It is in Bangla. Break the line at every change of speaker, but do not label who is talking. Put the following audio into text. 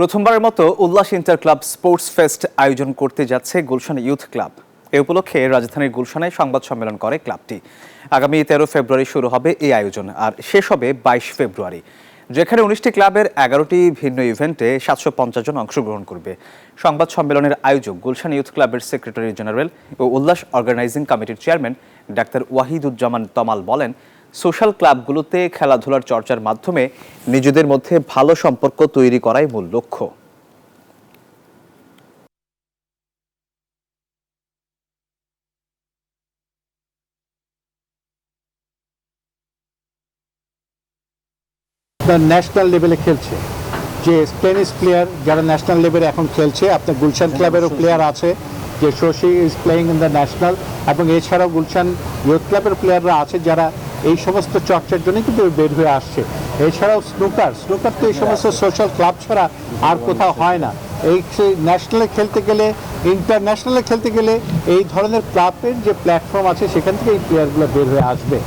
প্রথমবারের মতো উল্লাস ইন্টার ক্লাব স্পোর্টস ফেস্ট আয়োজন করতে যাচ্ছে গুলশান ইউথ ক্লাব। এ উপলক্ষে রাজধানীর গুলশানে সংবাদ সম্মেলন করে ক্লাবটি। আগামী 13 ফেব্রুয়ারি শুরু হবে এই আয়োজন আর শেষ হবে 22 ফেব্রুয়ারি, যেখানে 19টি ক্লাবের 11টি ভিন্ন ইভেন্টে 750 জন অংশগ্রহণ করবে। সংবাদ সম্মেলনের আয়োজক গুলশান ইউথ ক্লাবের সেক্রেটারি জেনারেল ও উল্লাস অর্গানাইজিং কমিটির চেয়ারম্যান ডাক্তার ওয়াহিদুজ্জামান তমাল বলেন, সোশ্যাল ক্লাবগুলোতে খেলাধুলার চর্চার মাধ্যমে নিজেদের মধ্যে ভালো সম্পর্ক তৈরি করাই মূল লক্ষ্য।
ন্যাশনাল লেভেলে খেলছে, যে স্প্যানিশ প্লেয়ার যারা ন্যাশনাল লেভেলে এখন খেলছে, আপনার গুলশান ক্লাবেরও প্লেয়ার আছে, যে Shashi is playing in the national, এবং এছাড়াও গুলশান ইউথ ক্লাবের প্লেয়াররা আছে যারা এই সমস্ত চর্চার জন্য কিন্তু বের হয়ে আসছে। এছাড়াও স্নুকার তো এই সমস্ত সোশ্যাল ক্লাব ছাড়া আর কোথাও হয় না। এই ন্যাশনালে খেলতে গেলে, ইন্টারন্যাশনালে খেলতে গেলে এই ধরনের ক্লাবের যে প্ল্যাটফর্ম আছে সেখান থেকে এই প্লেয়ারগুলো বের হয়ে আসবে।